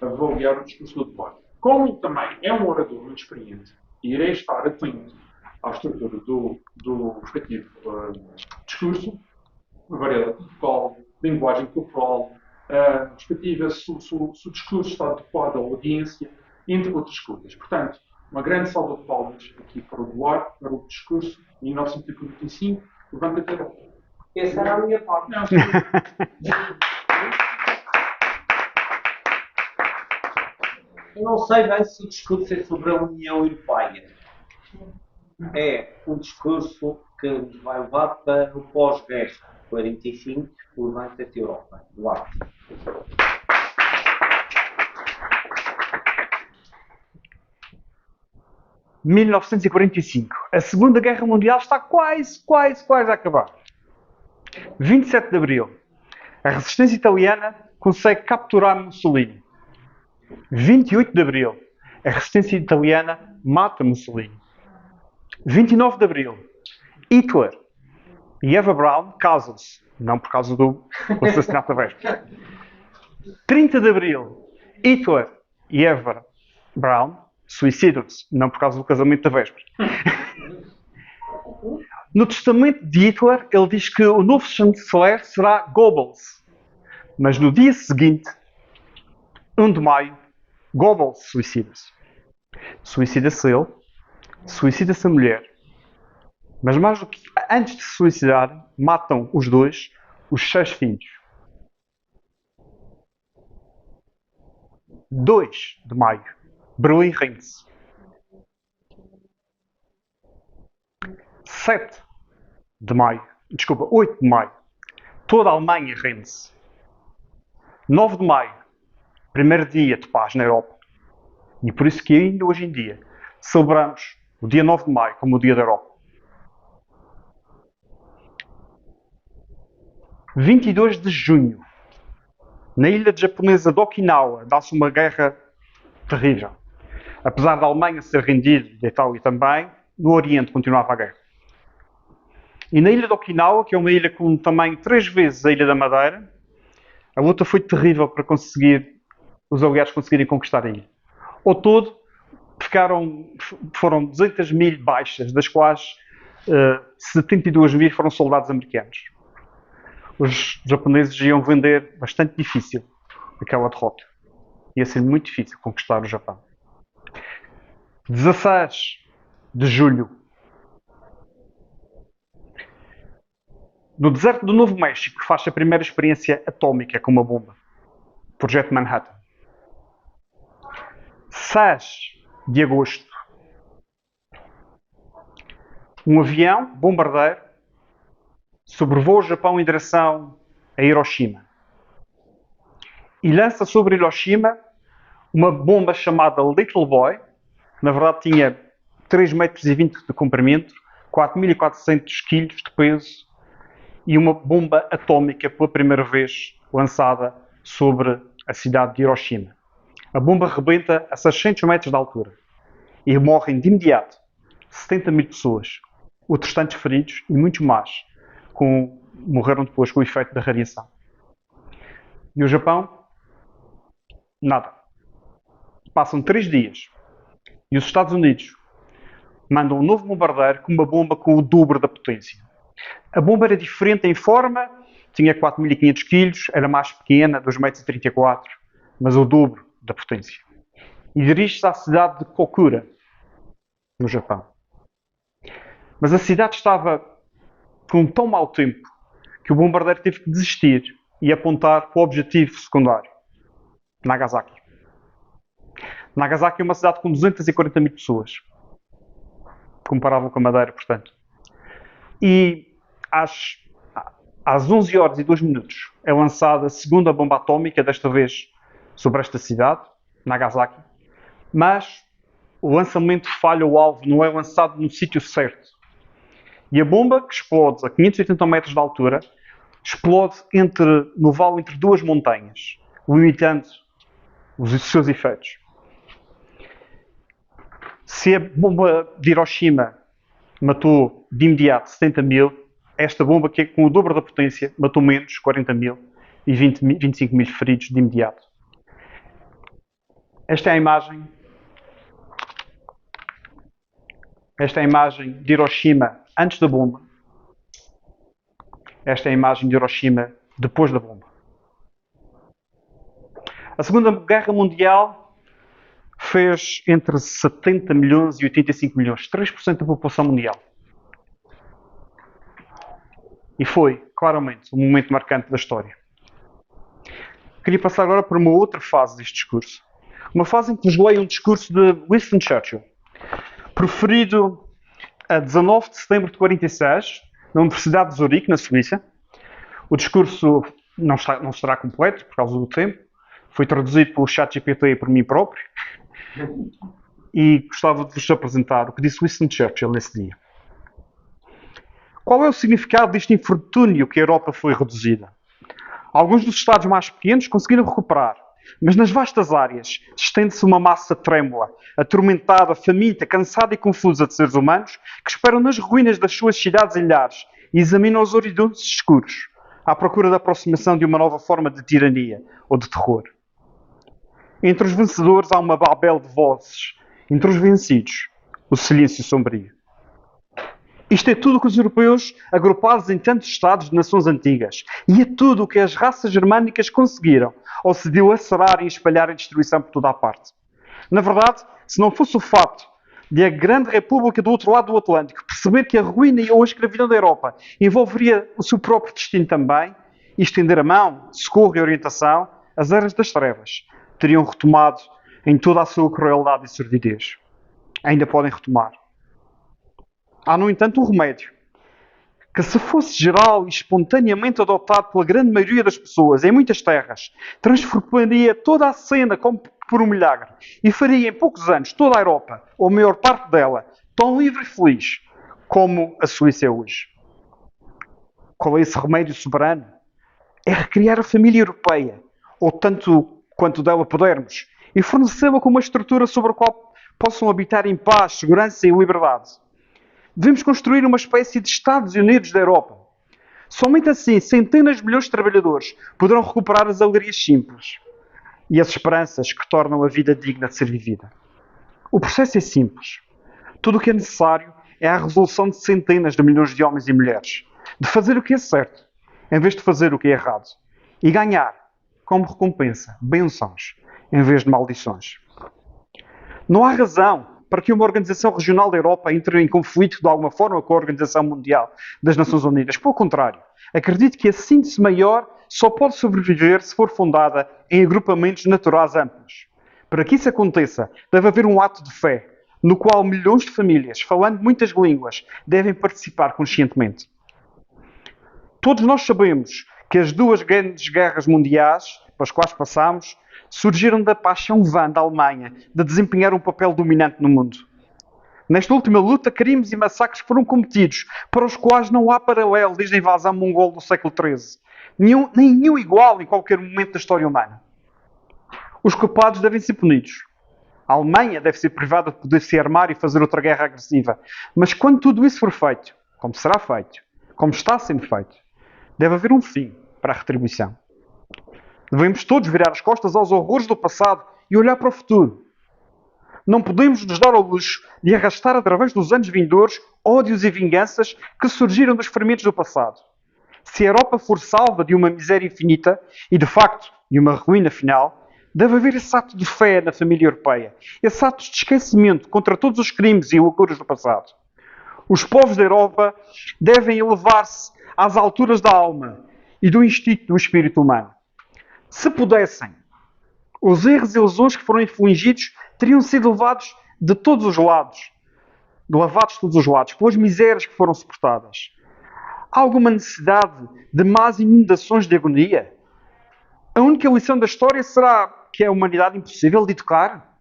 avaliar o discurso do debate. Como também é um orador muito experiente, irei estar atento à estrutura do respectivo discurso, variedade protocolo, linguagem corporal, respectiva se o discurso está adequado à audiência, entre outras coisas. Portanto, uma grande salva de palmas aqui para o Duarte, para o discurso de 1945. Levanta-te a mão. Essa era a minha parte. Não, Eu não sei bem se o discurso é sobre a União Europeia. É um discurso que nos vai levar para o pós-guerra, 45, o Levanta-te Europa, Duarte. (1945). A Segunda Guerra Mundial está quase a acabar. 27 de Abril. A resistência italiana consegue capturar Mussolini. 28 de Abril. A resistência italiana mata Mussolini. 29 de Abril. Hitler e Eva Braun casam-se. Não por causa do assassinato da véspera. 30 de Abril. Hitler e Eva Braun suicidam-se. Não por causa do casamento da véspera. No testamento de Hitler, ele diz que o novo chanceler será Goebbels. Mas no dia seguinte, 1 de maio, Goebbels suicida-se. Suicida-se ele, suicida-se a mulher. Mas mais do que antes de se suicidarem, matam os dois, os 6 filhos. 2 de maio, Berlim rende-se. 8 de maio, toda a Alemanha rende-se. 9 de maio, primeiro dia de paz na Europa. E por isso que ainda hoje em dia celebramos o dia 9 de maio como o dia da Europa. 22 de junho, na ilha japonesa de Okinawa, dá-se uma guerra terrível. Apesar da Alemanha ser rendida, e da Itália também, no Oriente continuava a guerra. E na ilha de Okinawa, que é uma ilha com um tamanho 3 vezes a Ilha da Madeira, a luta foi terrível para os aliados conseguirem conquistar a ilha. Ao todo, foram 200.000 baixas, das quais 72.000 foram soldados americanos. Os japoneses iam vender bastante difícil aquela derrota. Ia ser muito difícil conquistar o Japão. 16 de julho. No deserto do Novo México faz-se a primeira experiência atómica com uma bomba. Projeto Manhattan. 6 de agosto. Um avião bombardeiro sobrevoa o Japão em direção a Hiroshima. E lança sobre Hiroshima uma bomba chamada Little Boy. Na verdade tinha 3,20 metros de comprimento, 4.400 kg de peso e uma bomba atómica pela primeira vez lançada sobre a cidade de Hiroshima. A bomba rebenta a 600 metros de altura e morrem de imediato 70.000 pessoas, outros tantos feridos e muitos mais morreram depois com o efeito da radiação. E o Japão? Nada. Passam 3 dias e os Estados Unidos mandam um novo bombardeiro com uma bomba com o dobro da potência. A bomba era diferente em forma, tinha 4.500 kg, era mais pequena, 2,34 m, mas o dobro da potência. E dirige-se à cidade de Kokura, no Japão. Mas a cidade estava com tão mau tempo que o bombardeiro teve que desistir e apontar para o objetivo secundário, Nagasaki. Nagasaki é uma cidade com 240.000 pessoas, comparável com a Madeira, portanto. E às 11 horas e 2 minutos é lançada a segunda bomba atómica, desta vez sobre esta cidade, Nagasaki, mas o lançamento falha o alvo, não é lançado no sítio certo. E a bomba, que explode a 580 metros de altura, explode no vale entre 2 montanhas, limitando os seus efeitos. Se a bomba de Hiroshima matou de imediato 70.000, esta bomba, que é com o dobro da potência, matou menos, 40.000, e 25.000 feridos de imediato. Esta é a imagem. Esta é a imagem de Hiroshima antes da bomba. Esta é a imagem de Hiroshima depois da bomba. A Segunda Guerra Mundial fez entre 70 milhões e 85 milhões, 3% da população mundial. E foi, claramente, um momento marcante da história. Queria passar agora para uma outra fase deste discurso. Uma fase em que vos leio um discurso de Winston Churchill, proferido a 19 de setembro de 46, na Universidade de Zurique, na Suíça. O discurso não estará completo, por causa do tempo. Foi traduzido pelo ChatGPT e por mim próprio. E gostava de vos apresentar o que disse Winston Churchill nesse dia. Qual é o significado deste infortúnio que a Europa foi reduzida? Alguns dos Estados mais pequenos conseguiram recuperar, mas nas vastas áreas estende-se uma massa trêmula, atormentada, faminta, cansada e confusa de seres humanos que esperam nas ruínas das suas cidades e ilhares e examinam os horizontes escuros, à procura da aproximação de uma nova forma de tirania ou de terror. Entre os vencedores há uma babel de vozes, entre os vencidos, o silêncio sombrio. Isto é tudo o que os europeus, agrupados em tantos estados de nações antigas, e é tudo o que as raças germânicas conseguiram, ao se dilacerarem e espalharem destruição por toda a parte. Na verdade, se não fosse o fato de a grande república do outro lado do Atlântico perceber que a ruína ou a escravidão da Europa envolveria o seu próprio destino também, e estender a mão, socorro e orientação, as eras das trevas teriam retomado em toda a sua crueldade e sordidez. Ainda podem retomar. Há, no entanto, um remédio, que se fosse geral e espontaneamente adotado pela grande maioria das pessoas em muitas terras, transformaria toda a cena como por um milagre e faria em poucos anos toda a Europa, ou a maior parte dela, tão livre e feliz como a Suíça é hoje. Qual é esse remédio soberano? É recriar a família europeia, ou tanto quanto dela pudermos, e fornecê-la com uma estrutura sobre a qual possam habitar em paz, segurança e liberdade. Devemos construir uma espécie de Estados Unidos da Europa. Somente assim, centenas de milhões de trabalhadores poderão recuperar as alegrias simples e as esperanças que tornam a vida digna de ser vivida. O processo é simples. Tudo o que é necessário é a resolução de centenas de milhões de homens e mulheres, de fazer o que é certo, em vez de fazer o que é errado, e ganhar, como recompensa, bênçãos, em vez de maldições. Não há razão para que uma organização regional da Europa entre em conflito de alguma forma com a Organização Mundial das Nações Unidas. Pelo contrário, acredito que a síntese maior só pode sobreviver se for fundada em agrupamentos naturais amplos. Para que isso aconteça, deve haver um ato de fé, no qual milhões de famílias, falando muitas línguas, devem participar conscientemente. Todos nós sabemos que as duas grandes guerras mundiais, pelas quais passamos, surgiram da paixão vã da Alemanha de desempenhar um papel dominante no mundo. Nesta última luta, crimes e massacres foram cometidos, para os quais não há paralelo desde a invasão mongol do século XIII. Nenhum igual em qualquer momento da história humana. Os culpados devem ser punidos. A Alemanha deve ser privada de poder se armar e fazer outra guerra agressiva. Mas quando tudo isso for feito, como será feito, como está sendo feito, deve haver um fim para a retribuição. Devemos todos virar as costas aos horrores do passado e olhar para o futuro. Não podemos nos dar ao luxo de arrastar através dos anos vindouros ódios e vinganças que surgiram dos ferimentos do passado. Se a Europa for salva de uma miséria infinita e, de facto, de uma ruína final, deve haver esse ato de fé na família europeia, esse ato de esquecimento contra todos os crimes e loucuras do passado. Os povos da Europa devem elevar-se às alturas da alma e do instinto do espírito humano. Se pudessem, os erros e lesões que foram infligidos teriam sido levados de todos os lados, pelas misérias que foram suportadas. Há alguma necessidade de más inundações de agonia? A única lição da história será que é a humanidade impossível de educar?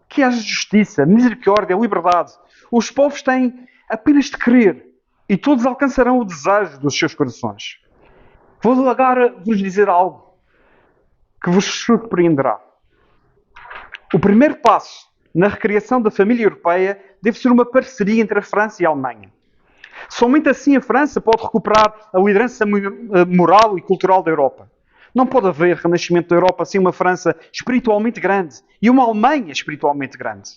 Que haja justiça, misericórdia, liberdade. Os povos têm apenas de querer e todos alcançarão o desejo dos seus corações. Vou agora vos dizer algo que vos surpreenderá. O primeiro passo na recriação da família europeia deve ser uma parceria entre a França e a Alemanha. Somente assim a França pode recuperar a liderança moral e cultural da Europa. Não pode haver renascimento da Europa sem uma França espiritualmente grande e uma Alemanha espiritualmente grande.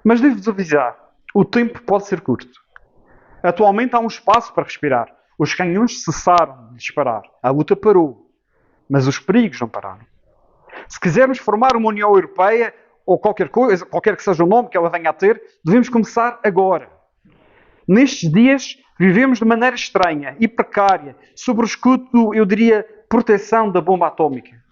Mas devo-vos avisar, o tempo pode ser curto. Atualmente há um espaço para respirar. Os canhões cessaram de disparar. A luta parou. Mas os perigos não pararam. Se quisermos formar uma União Europeia, ou qualquer coisa, qualquer que seja o nome que ela venha a ter, devemos começar agora. Nestes dias, vivemos de maneira estranha e precária, sob o escudo, eu diria, proteção da bomba atómica.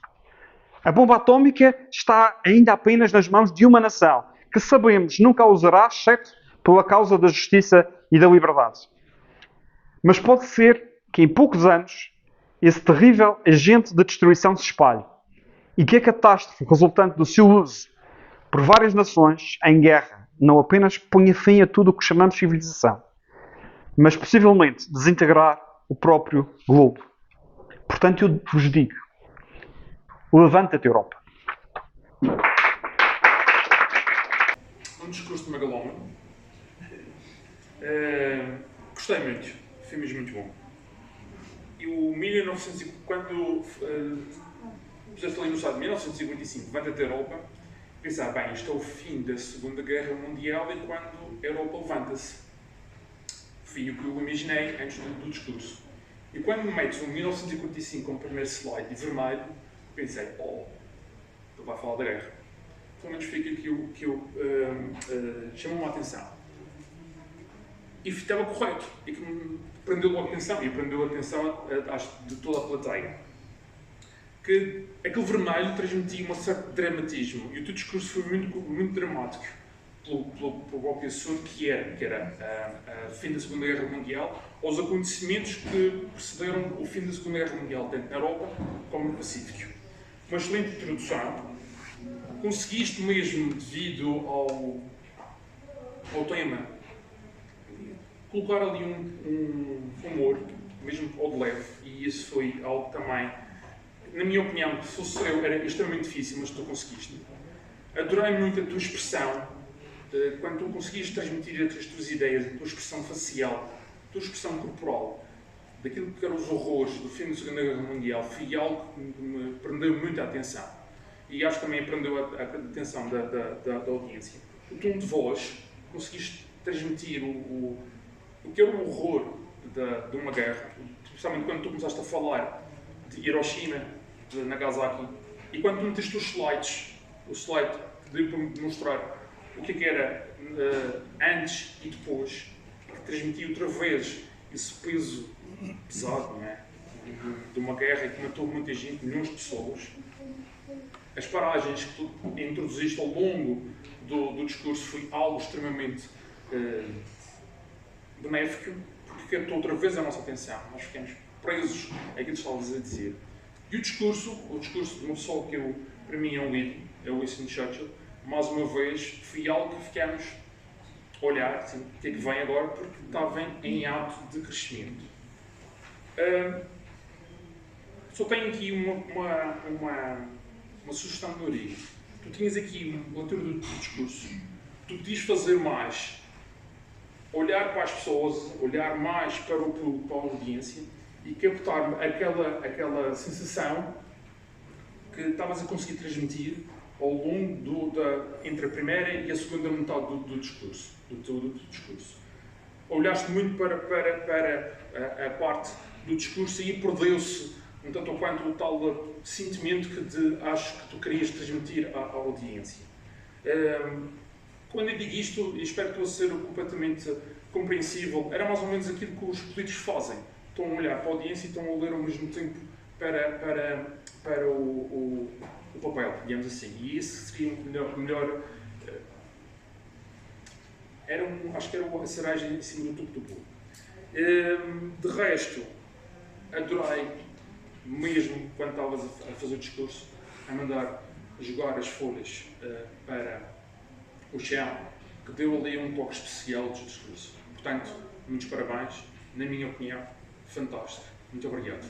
A bomba atómica está ainda apenas nas mãos de uma nação, que sabemos nunca a usará, exceto pela causa da justiça e da liberdade. Mas pode ser que em poucos anos esse terrível agente de destruição se espalhe e que a catástrofe resultante do seu uso por várias nações em guerra não apenas ponha fim a tudo o que chamamos de civilização, mas possivelmente desintegrar o próprio globo. Portanto, eu vos digo, levanta-te, Europa. Um discurso megalómano. Gostei muito, foi mesmo muito bom. E o 1900, quando puseste ali no estado de 1955, levanta-te, Europa, pensar, bem, isto é o fim da Segunda Guerra Mundial e quando a Europa levanta-se. Foi o que eu imaginei antes do discurso. E quando me metes um 1945 como primeiro slide de vermelho, pensei, ele vai falar da guerra. Pelo menos foi aquilo que chamou-me a atenção. E estava correto, e que me prendeu a atenção, e prendeu a atenção de toda a plateia. Que aquele vermelho transmitia um certo dramatismo, e o teu discurso foi muito dramático, pelo próprio assunto que era o fim da Segunda Guerra Mundial, aos acontecimentos que precederam o fim da Segunda Guerra Mundial, tanto na Europa como no Pacífico. Uma excelente introdução. Conseguiste mesmo, devido ao tema, colocar ali um humor, mesmo ao de leve, e isso foi algo também, na minha opinião, se fosse eu, era extremamente difícil, mas tu conseguiste. Adorei muito a tua expressão, quando tu conseguiste transmitir as tuas ideias, a tua expressão facial, a tua expressão corporal, daquilo que eram os horrores do fim da Segunda Guerra Mundial, foi algo que me prendeu muito a atenção. E acho que também prendeu a atenção da audiência. O tom de voz, conseguiste transmitir o que era o horror de uma guerra, especialmente quando tu começaste a falar de Hiroshima, de Nagasaki, e quando tu meteste os slides, o slide que deu para mostrar o que era antes e depois, que transmitia outra vez esse peso pesado, não é? de uma guerra que matou muita gente, milhões de pessoas. As paragens que tu introduziste ao longo do discurso foi algo extremamente benéfico, porque captou outra vez a nossa atenção. Nós ficamos presos àquilo que estavas a dizer. E o discurso de uma pessoa que para mim é um líder, é o Winston Churchill, mais uma vez, foi algo que ficamos a olhar, assim, o que é que vem agora, porque estava em ato de crescimento. Só tenho aqui uma sugestão de origem. Tu tinhas aqui uma leitura do discurso. Tu podias fazer mais, olhar para as pessoas, olhar mais para o público, para a audiência e captar aquela sensação que estavas a conseguir transmitir ao longo entre a primeira e a segunda metade do discurso, do teu discurso. Olhaste muito para a parte do discurso e perdeu-se um tanto ou quanto o tal sentimento que acho que tu querias transmitir à audiência. Quando eu digo isto, e espero que possa ser completamente compreensível, era mais ou menos aquilo que os políticos fazem. Estão a olhar para a audiência e estão a ler ao mesmo tempo para o papel, digamos assim. E esse seria o melhor acho que era a cereja em cima do topo do bolo. De resto, adorei, mesmo quando estavas a fazer o discurso, a mandar jogar as folhas para o chão, que deu ali um toque especial do discurso. Portanto, muitos parabéns, na minha opinião, fantástico. Muito obrigado.